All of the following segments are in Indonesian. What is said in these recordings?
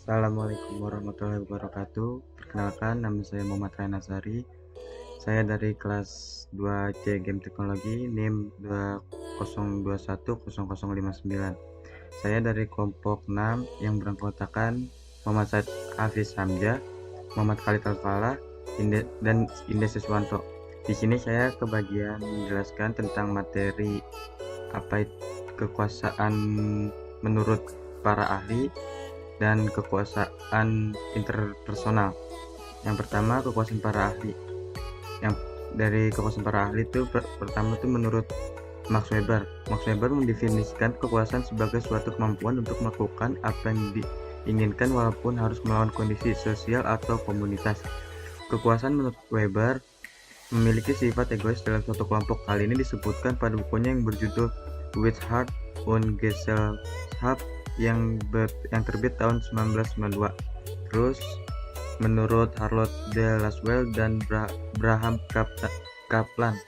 Assalamualaikum warahmatullahi wabarakatuh. Perkenalkan, nama saya Muhammad Ryan Azhari. Saya dari kelas 2C Game Teknologi, NIM 20210059. Saya dari kelompok 6 yang beranggotakan Muhammad Said Hafiz Hamzah, Muhammad Khalid Al-Falah, dan Indah Siswanto. Di sini saya kebagian menjelaskan tentang materi kekuasaan menurut para ahli dan kekuasaan interpersonal. Yang pertama, kekuasaan para ahli. Yang dari kekuasaan para ahli itu pertama itu menurut Max Weber. Max Weber mendefinisikan kekuasaan sebagai suatu kemampuan untuk melakukan apa yang diinginkan walaupun harus melawan kondisi sosial atau komunitas. Kekuasaan menurut Weber memiliki sifat egois dalam suatu kelompok. Hal ini disebutkan pada bukunya yang berjudul Wirtschaft und Gesellschaft yang terbit tahun 1992. Terus menurut Charlotte de Lasswell dan Braham Kaplan,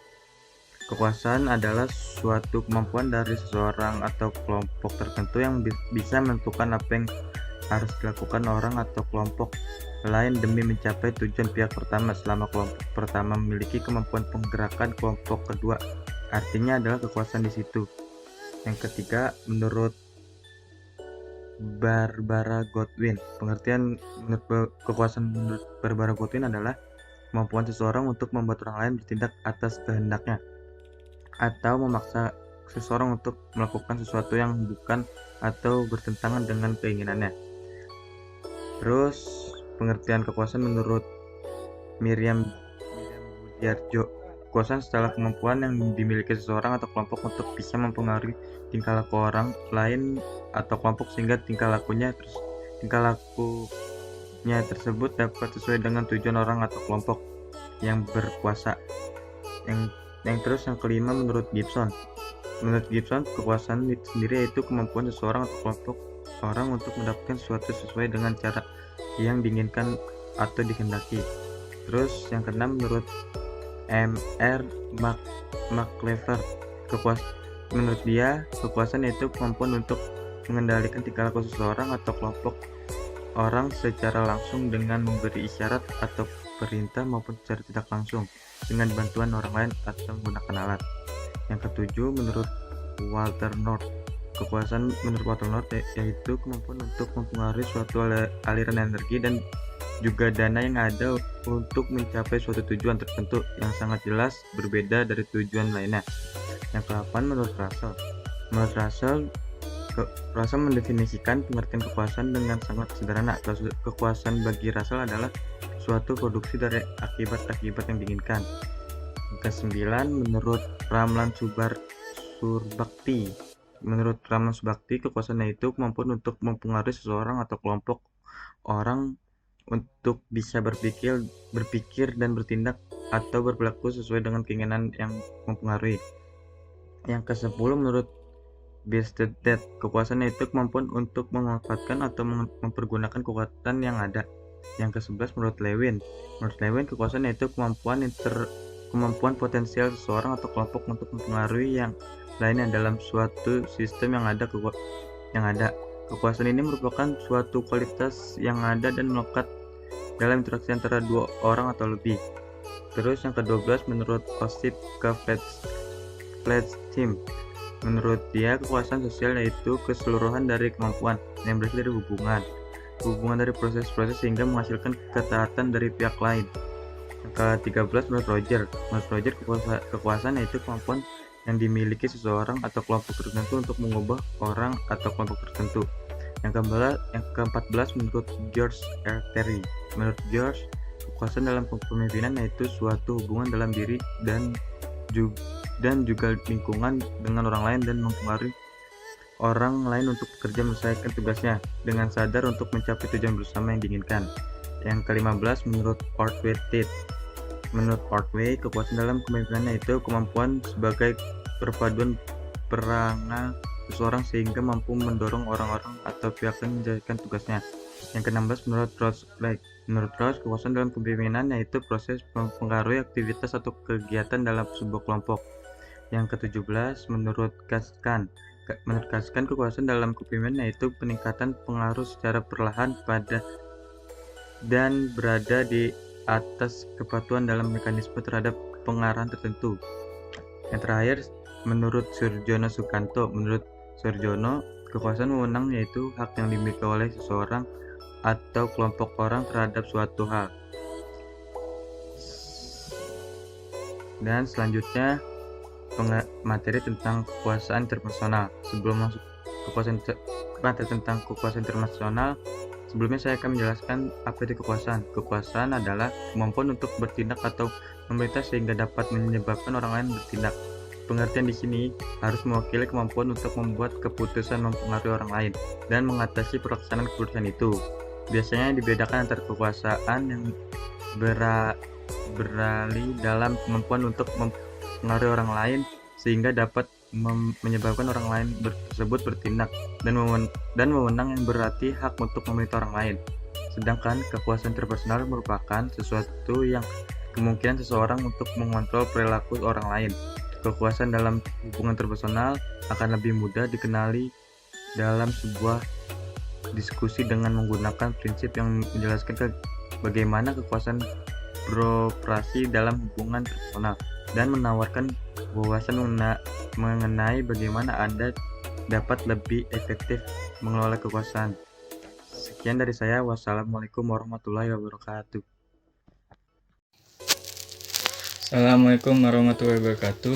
kekuasaan adalah suatu kemampuan dari seseorang atau kelompok tertentu yang bisa menentukan apa yang harus dilakukan orang atau kelompok lain demi mencapai tujuan pihak pertama selama kelompok pertama memiliki kemampuan penggerakan kelompok kedua. Artinya adalah kekuasaan di situ. Yang ketiga, menurut Barbara Goodwin, pengertian kekuasaan menurut Barbara Goodwin adalah kemampuan seseorang untuk membuat orang lain bertindak atas kehendaknya atau memaksa seseorang untuk melakukan sesuatu yang bukan atau bertentangan dengan keinginannya. Terus pengertian kekuasaan menurut Miriam Budiarjo, kekuasaan setelah kemampuan yang dimiliki seseorang atau kelompok untuk bisa mempengaruhi tingkah laku orang lain atau kelompok sehingga tingkah lakunya tersebut dapat sesuai dengan tujuan orang atau kelompok yang berkuasa. Yang kelima, menurut Gibson. Menurut Gibson, kekuasaan itu sendiri yaitu kemampuan seseorang atau kelompok orang untuk mendapatkan sesuatu sesuai dengan cara yang diinginkan atau dikehendaki. Terus yang keenam, menurut M.R. McLever, menurut dia kekuasaan yaitu kemampuan untuk mengendalikan tingkah laku seseorang atau kelompok orang secara langsung dengan memberi isyarat atau perintah maupun secara tidak langsung dengan bantuan orang lain atau menggunakan alat. Yang ketujuh, menurut Walter North, kekuasaan menurut Walter North yaitu kemampuan untuk mempengaruhi suatu aliran energi dan juga dana yang ada untuk mencapai suatu tujuan tertentu yang sangat jelas berbeda dari tujuan lainnya. Yang ke-8, menurut Russell. Menurut Russell mendefinisikan pengertian kekuasaan dengan sangat sederhana. Kekuasaan bagi Russell adalah suatu produksi dari akibat-akibat yang diinginkan. Yang ke-9, menurut Ramlan Surbakti. Menurut Ramlan Surbakti, kekuasaan itu kemampuan untuk mempengaruhi seseorang atau kelompok orang untuk bisa berpikir dan bertindak atau berperilaku sesuai dengan keinginan yang mempengaruhi. Yang ke-10, menurut Bierstedt, kekuasaan itu kemampuan untuk memanfaatkan atau mempergunakan kekuatan yang ada. Yang ke-11, menurut Lewin. Menurut Lewin, kekuasaan itu kemampuan potensial seseorang atau kelompok untuk mempengaruhi yang lainnya dalam suatu sistem yang ada. Kekuasaan ini merupakan suatu kualitas yang ada dan melekat dalam interaksi antara dua orang atau lebih. Terus yang ke-12, menurut Osip Fletchim, menurut dia kekuasaan sosial yaitu keseluruhan dari kemampuan yang berasal dari hubungan dari proses-proses sehingga menghasilkan ketaatan dari pihak lain. Yang ke-13, menurut Roger, kekuasaan yaitu kemampuan yang dimiliki seseorang atau kelompok tertentu untuk mengubah orang atau kelompok tertentu. Yang ke-14, menurut George R. Terry. Menurut George, kekuasaan dalam kepemimpinan yaitu suatu hubungan dalam diri dan juga lingkungan dengan orang lain dan mempengaruhi orang lain untuk bekerja menyelesaikan tugasnya dengan sadar untuk mencapai tujuan bersama yang diinginkan. Yang ke-15, menurut Ordway Tate. Menurut Ordway, kekuasaan dalam kepemimpinan yaitu kemampuan sebagai perpaduan perangai seseorang sehingga mampu mendorong orang-orang atau pihak lain menjalankan tugasnya. Yang ke-16, menurut Ross Blake. Menurut Ross, kekuasaan dalam kepemimpinan yaitu proses mempengaruhi aktivitas atau kegiatan dalam sebuah kelompok. Yang ke-17, menurut Gaskan, menegaskan kekuasaan dalam kepemimpinan yaitu peningkatan pengaruh secara perlahan pada dan berada di atas kepatuhan dalam mekanisme terhadap pengarahan tertentu. Yang terakhir, menurut Surjono Sukanto, kekuasaan wewenang yaitu hak yang dimiliki oleh seseorang atau kelompok orang terhadap suatu hal. Dan selanjutnya, materi tentang kekuasaan interpersonal. Sebelum masuk materi tentang kekuasaan internasional, sebelumnya saya akan menjelaskan apa itu kekuasaan. Kekuasaan adalah kemampuan untuk bertindak atau memerintah sehingga dapat menyebabkan orang lain bertindak. Pengertian di sini harus mewakili kemampuan untuk membuat keputusan mempengaruhi orang lain dan mengatasi pelaksanaan keputusan itu. Biasanya dibedakan antara kekuasaan yang beralih dalam kemampuan untuk mempengaruhi orang lain sehingga dapat menyebabkan orang lain tersebut bertindak, dan wewenang yang berarti hak untuk memerintah orang lain. Sedangkan kekuasaan interpersonal merupakan sesuatu yang kemungkinan seseorang untuk mengontrol perilaku orang lain. Kekuasaan dalam hubungan interpersonal akan lebih mudah dikenali dalam sebuah diskusi dengan menggunakan prinsip yang menjelaskan bagaimana kekuasaan beroperasi dalam hubungan interpersonal dan menawarkan wawasan mengenai bagaimana Anda dapat lebih efektif mengelola kekuasaan. Sekian dari saya. Wassalamualaikum warahmatullahi wabarakatuh. Assalamualaikum warahmatullahi wabarakatuh.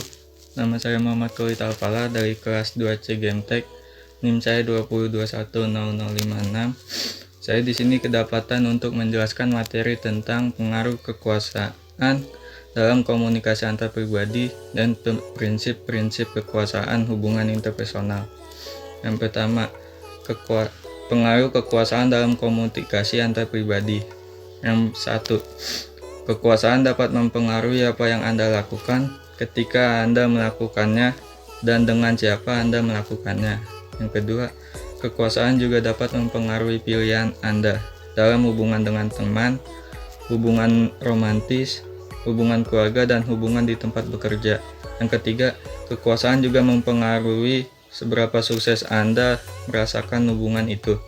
Nama saya Muhammad Khalid Alfala dari kelas 2C Gametech. NIM saya 202100056. Saya di sini kedapatan untuk menjelaskan materi tentang pengaruh kekuasaan dalam komunikasi antar pribadi dan prinsip-prinsip kekuasaan hubungan interpersonal. Yang pertama, pengaruh kekuasaan dalam komunikasi antar pribadi. Yang satu, kekuasaan dapat mempengaruhi apa yang Anda lakukan, ketika Anda melakukannya, dan dengan siapa Anda melakukannya. Yang kedua, kekuasaan juga dapat mempengaruhi pilihan Anda dalam hubungan dengan teman, hubungan romantis, hubungan keluarga, dan hubungan di tempat bekerja. Yang ketiga, kekuasaan juga mempengaruhi seberapa sukses Anda merasakan hubungan itu.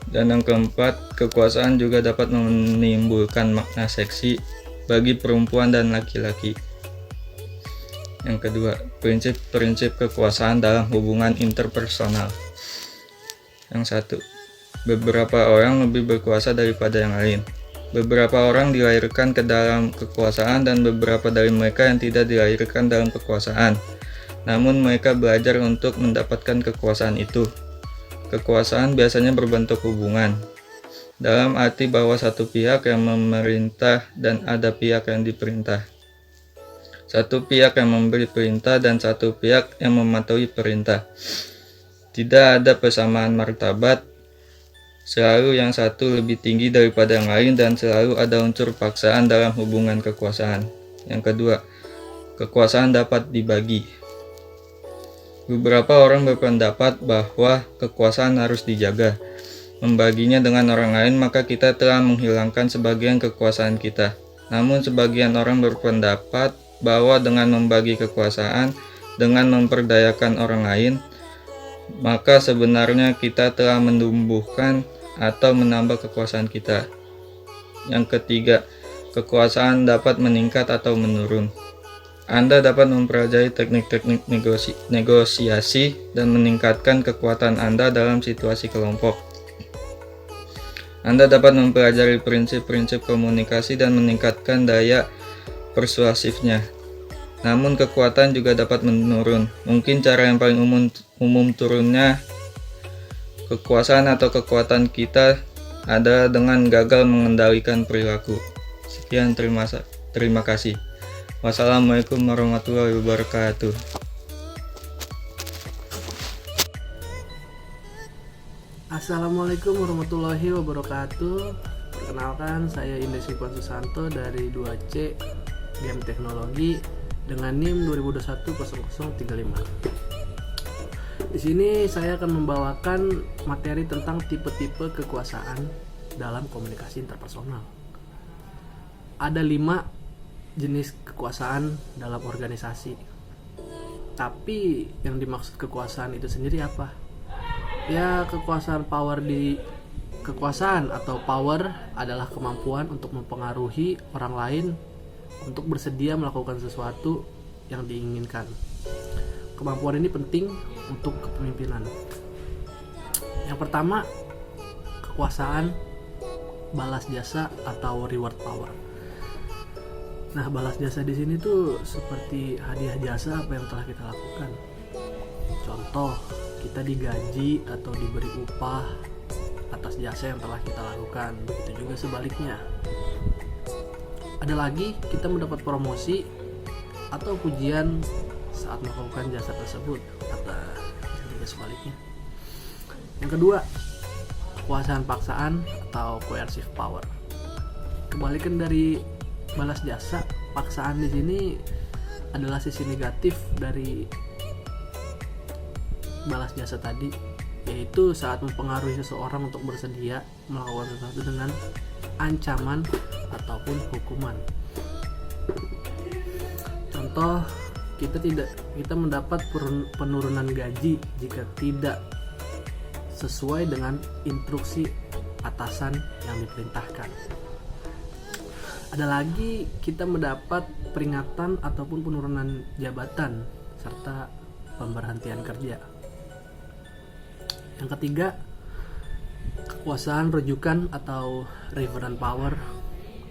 Dan yang keempat, kekuasaan juga dapat menimbulkan makna seksi bagi perempuan dan laki-laki. Yang kedua, prinsip-prinsip kekuasaan dalam hubungan interpersonal. Yang satu, beberapa orang lebih berkuasa daripada yang lain. Beberapa orang dilahirkan ke dalam kekuasaan dan beberapa dari mereka yang tidak dilahirkan dalam kekuasaan. Namun mereka belajar untuk mendapatkan kekuasaan itu. Kekuasaan biasanya berbentuk hubungan, dalam arti bahwa satu pihak yang memerintah dan ada pihak yang diperintah. Satu pihak yang memberi perintah dan satu pihak yang mematuhi perintah. Tidak ada persamaan martabat, selalu yang satu lebih tinggi daripada yang lain dan selalu ada unsur paksaan dalam hubungan kekuasaan. Yang kedua, kekuasaan dapat dibagi. Beberapa orang berpendapat bahwa kekuasaan harus dijaga. Membaginya dengan orang lain, maka kita telah menghilangkan sebagian kekuasaan kita. Namun sebagian orang berpendapat bahwa dengan membagi kekuasaan, dengan memperdayakan orang lain, maka sebenarnya kita telah menumbuhkan atau menambah kekuasaan kita. Yang ketiga, kekuasaan dapat meningkat atau menurun. Anda dapat mempelajari teknik-teknik negosiasi dan meningkatkan kekuatan Anda dalam situasi kelompok. Anda dapat mempelajari prinsip-prinsip komunikasi dan meningkatkan daya persuasifnya. Namun kekuatan juga dapat menurun. Mungkin cara yang paling umum turunnya kekuasaan atau kekuatan kita adalah dengan gagal mengendalikan perilaku. Sekian, terima kasih. Wassalamualaikum warahmatullahi wabarakatuh. Assalamualaikum warahmatullahi wabarakatuh. Perkenalkan, saya Indes Ivan Susanto dari 2C Game Teknologi dengan NIM 20210035. Di sini saya akan membawakan materi tentang tipe-tipe kekuasaan dalam komunikasi interpersonal. Ada 5 jenis kekuasaan dalam organisasi. Tapi yang dimaksud kekuasaan itu sendiri apa? Ya, kekuasaan atau power adalah kemampuan untuk mempengaruhi orang lain untuk bersedia melakukan sesuatu yang diinginkan. Kemampuan ini penting untuk kepemimpinan. Yang pertama, kekuasaan balas jasa atau reward power. Nah, balas jasa di sini tuh seperti hadiah jasa apa yang telah kita lakukan. Contoh, kita digaji atau diberi upah atas jasa yang telah kita lakukan. Begitu juga sebaliknya. Ada lagi, kita mendapat promosi atau pujian saat melakukan jasa tersebut, atau juga sebaliknya. Yang kedua, kekuasaan paksaan atau coercive power. Kebalikan dari balas jasa, paksaan di sini adalah sisi negatif dari balas jasa tadi, yaitu saat mempengaruhi seseorang untuk bersedia melakukan sesuatu dengan ancaman ataupun hukuman. Contoh, kita mendapat penurunan gaji jika tidak sesuai dengan instruksi atasan yang diperintahkan. Ada lagi, kita mendapat peringatan ataupun penurunan jabatan serta pemberhentian kerja. Yang ketiga, kekuasaan rujukan atau referent power.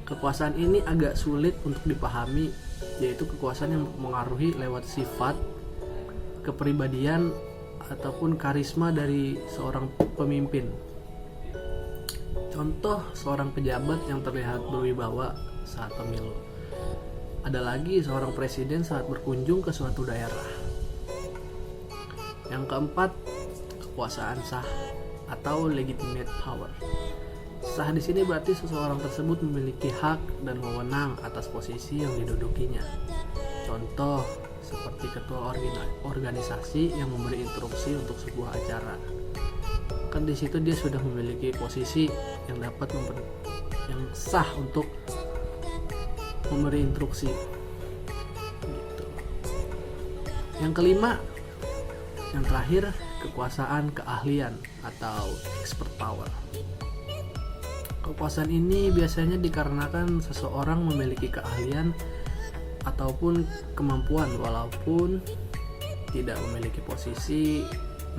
Kekuasaan ini agak sulit untuk dipahami, yaitu kekuasaan yang mempengaruhi lewat sifat, kepribadian, ataupun karisma dari seorang pemimpin. Contoh, seorang pejabat yang terlihat berwibawa saat pemilu. Ada lagi seorang presiden saat berkunjung ke suatu daerah. Yang keempat, kekuasaan sah atau legitimate power. Sah di sini berarti seseorang tersebut memiliki hak dan wewenang atas posisi yang didudukinya. Contoh, seperti ketua organisasi yang memberi instruksi untuk sebuah acara. Kan di situ dia sudah memiliki posisi yang yang sah untuk memberi instruksi. Gitu. Yang kelima, yang terakhir, kekuasaan keahlian atau expert power. Kekuasaan ini biasanya dikarenakan seseorang memiliki keahlian ataupun kemampuan walaupun tidak memiliki posisi,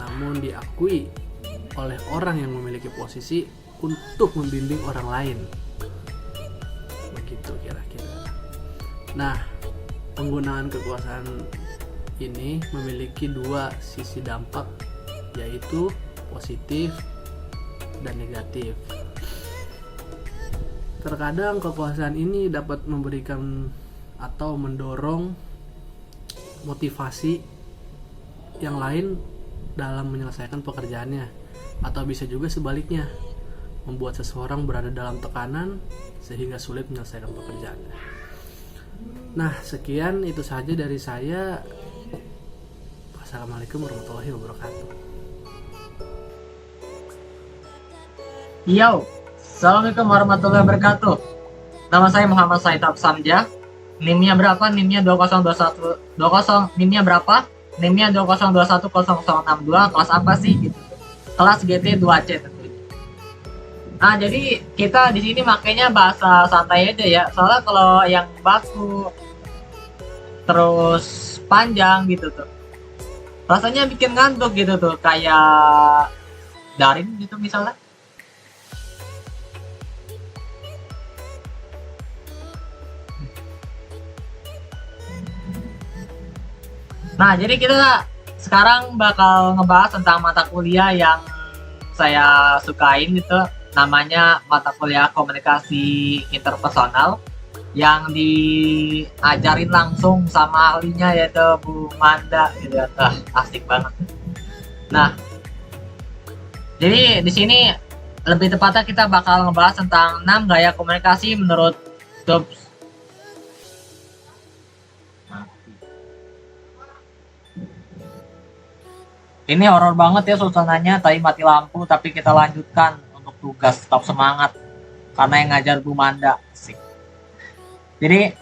namun diakui oleh orang yang memiliki posisi untuk membimbing orang lain. Begitu kira-kira. Nah, penggunaan kekuasaan ini memiliki dua sisi dampak, yaitu positif dan negatif. Terkadang kekuasaan ini dapat memberikan atau mendorong motivasi yang lain dalam menyelesaikan pekerjaannya, atau bisa juga sebaliknya, membuat seseorang berada dalam tekanan sehingga sulit menyelesaikan pekerjaannya. Nah, sekian itu saja dari saya. Assalamualaikum warahmatullahi wabarakatuh. Yo, Assalamualaikum warahmatullahi wabarakatuh. Nama saya Muhammad Said Samja. NIM-nya berapa? NIM-nya 2021 NIM-nya berapa? NIM-nya 20210062. Kelas apa sih? Gitu. Kelas GT 2C tentunya. Nah, jadi kita di sini makanya bahasa santai aja ya. Soalnya kalau yang baku terus panjang gitu tuh, rasanya bikin ngantuk gitu tuh, kayak daring gitu misalnya. Nah, jadi kita sekarang bakal ngebahas tentang mata kuliah yang saya sukain gitu. Namanya mata kuliah komunikasi interpersonal yang diajarin langsung sama ahlinya, yaitu Bu Manda gitu. Asik banget. Nah, jadi di sini lebih tepatnya kita bakal ngebahas tentang 6 gaya komunikasi menurut Dobbs. Ini horor banget ya suasananya, tadi mati lampu, tapi kita lanjutkan untuk tugas. Tetap semangat karena yang ngajar Bu Manda. Asik. Jadi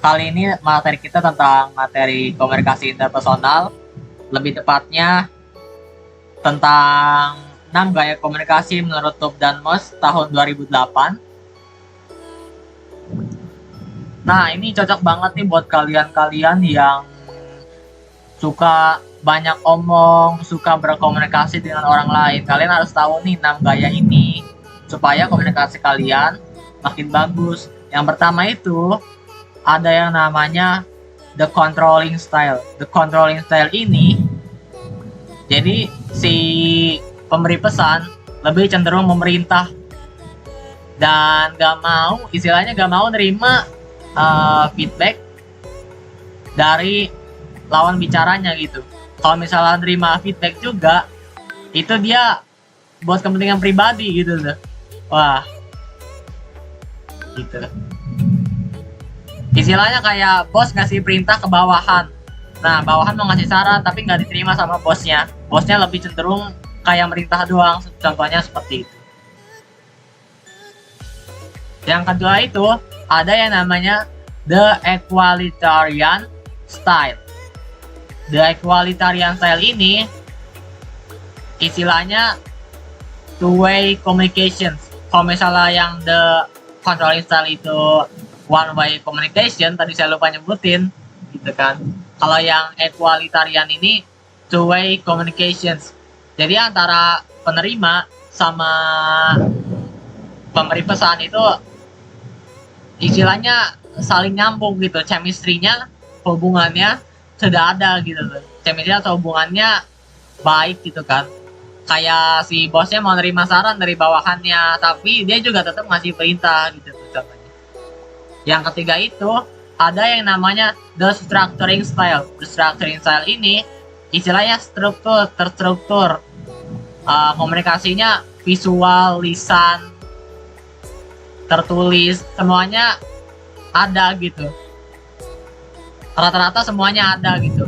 Kali ini materi kita tentang materi komunikasi interpersonal, lebih tepatnya tentang 6 gaya komunikasi menurut Tubb dan Moss tahun 2008. Nah, ini cocok banget nih buat kalian-kalian yang suka banyak omong, suka berkomunikasi dengan orang lain. Kalian harus tahu nih 6 gaya ini supaya komunikasi kalian makin bagus. Yang pertama itu ada yang namanya the controlling style. The controlling style ini jadi si pemberi pesan lebih cenderung memerintah dan istilahnya gak mau nerima feedback dari lawan bicaranya gitu. Kalau misalnya nerima feedback juga, itu dia buat kepentingan pribadi gitu tuh. Wah, gitu. Istilahnya kayak bos ngasih perintah ke bawahan. Nah, bawahan mau ngasih saran tapi nggak diterima sama bosnya. Bosnya lebih cenderung kayak merintah doang. Contohnya seperti itu. Yang kedua itu ada yang namanya the equalitarian style. The equalitarian style ini istilahnya two-way communications. Kalau misalnya yang the controlling style itu one-way communication, tadi saya lupa nyebutin, gitu kan. Kalau yang equalitarian ini two-way communications. Jadi antara penerima sama pemberi pesan itu istilahnya saling nyambung gitu, chemistry-nya, hubungannya sudah ada gitu tuh. Chemistry atau hubungannya baik gitu kan. Kayak si bosnya mau nerima saran dari bawahannya, tapi dia juga tetap ngasih perintah gitu tuh contohnya. Yang ketiga itu ada yang namanya the structuring style. The structuring style ini istilahnya terstruktur. Komunikasinya visual, lisan, tertulis, semuanya ada gitu. Rata-rata semuanya ada gitu.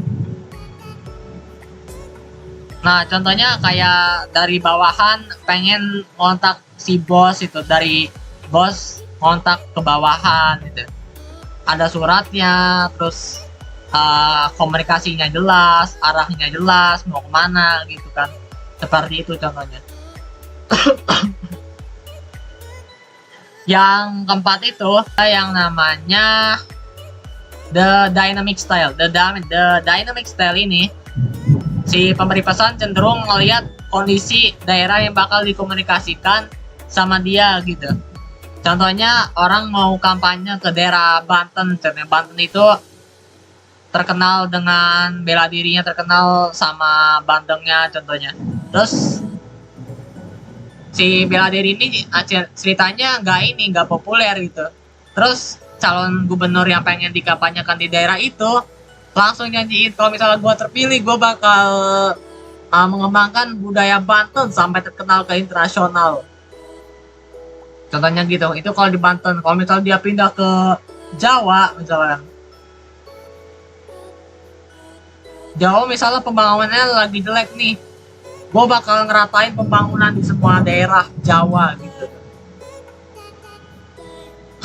Nah, contohnya kayak dari bawahan pengen kontak si bos itu, dari bos kontak ke bawahan gitu. Ada suratnya, terus komunikasinya jelas, arahnya jelas, mau kemana gitu kan. Seperti itu contohnya. Yang keempat itu yang namanya the dynamic style. The dynamic style ini si pemberi pesan cenderung melihat kondisi daerah yang bakal dikomunikasikan sama dia gitu. Contohnya orang mau kampanye ke daerah Banten. Banten itu terkenal dengan bela dirinya, terkenal sama bandengnya contohnya. Terus si bela diri ini ceritanya nggak populer gitu. Terus calon gubernur yang pengen dikampanyekan di daerah itu langsung nyanyiin, kalau misalnya gue terpilih gue bakal mengembangkan budaya Banten sampai terkenal ke internasional. Contohnya gitu. Itu kalau di Banten. Kalau misalnya dia pindah ke Jawa misalnya, pembangunannya lagi jelek nih, gue bakal ngeratain pembangunan di semua daerah Jawa gitu.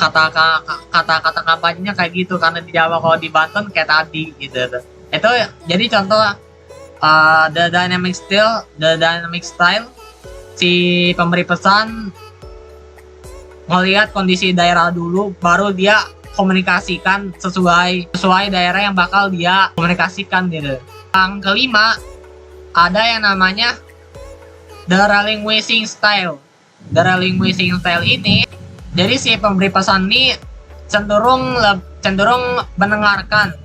Kata-kata kampanyenya kayak gitu, karena di Jawa. Kalau di Banten kayak tadi gitu. Itu jadi contoh the dynamic style. Si pemberi pesan melihat kondisi daerah dulu, baru dia komunikasikan sesuai daerah yang bakal dia komunikasikan gitu. Yang kelima ada yang namanya the relinquishing style. The relinquishing style ini jadi si pemberi pesan ini cenderung mendengarkan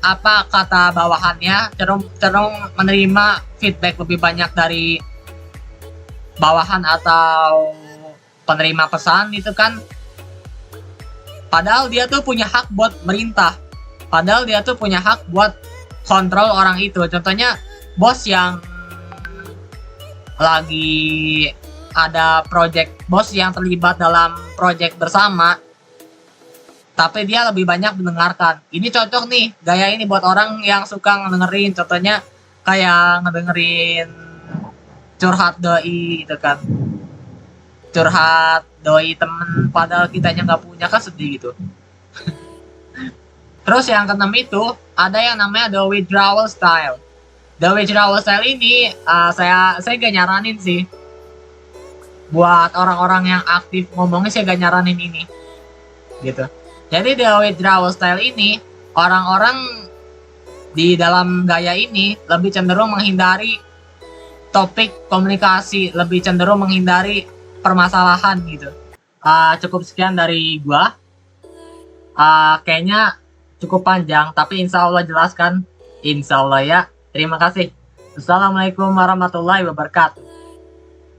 apa kata bawahannya, cenderung menerima feedback lebih banyak dari bawahan atau penerima pesan itu kan. Padahal dia tuh punya hak buat merintah. Padahal dia tuh punya hak buat kontrol orang itu. Contohnya bos yang lagi ada project, bos yang terlibat dalam project bersama, tapi dia lebih banyak mendengarkan. Ini cocok nih, gaya ini buat orang yang suka ngedengerin. Contohnya kayak ngedengerin curhat doi gitu kan. Curhat doi temen, padahal kitanya nggak punya, kan sedih gitu. Terus yang keenam itu ada yang namanya the withdrawal style. The withdrawal style ini saya gak nyaranin sih. Buat orang-orang yang aktif ngomongnya saya gak nyaranin ini. Gitu. Jadi the withdrawal style ini orang-orang di dalam gaya ini lebih cenderung menghindari topik komunikasi, lebih cenderung menghindari permasalahan gitu. Cukup sekian dari gua. Kayaknya cukup panjang, tapi insya Allah jelaskan. Insya Allah ya. Terima kasih. Assalamualaikum warahmatullahi wabarakatuh.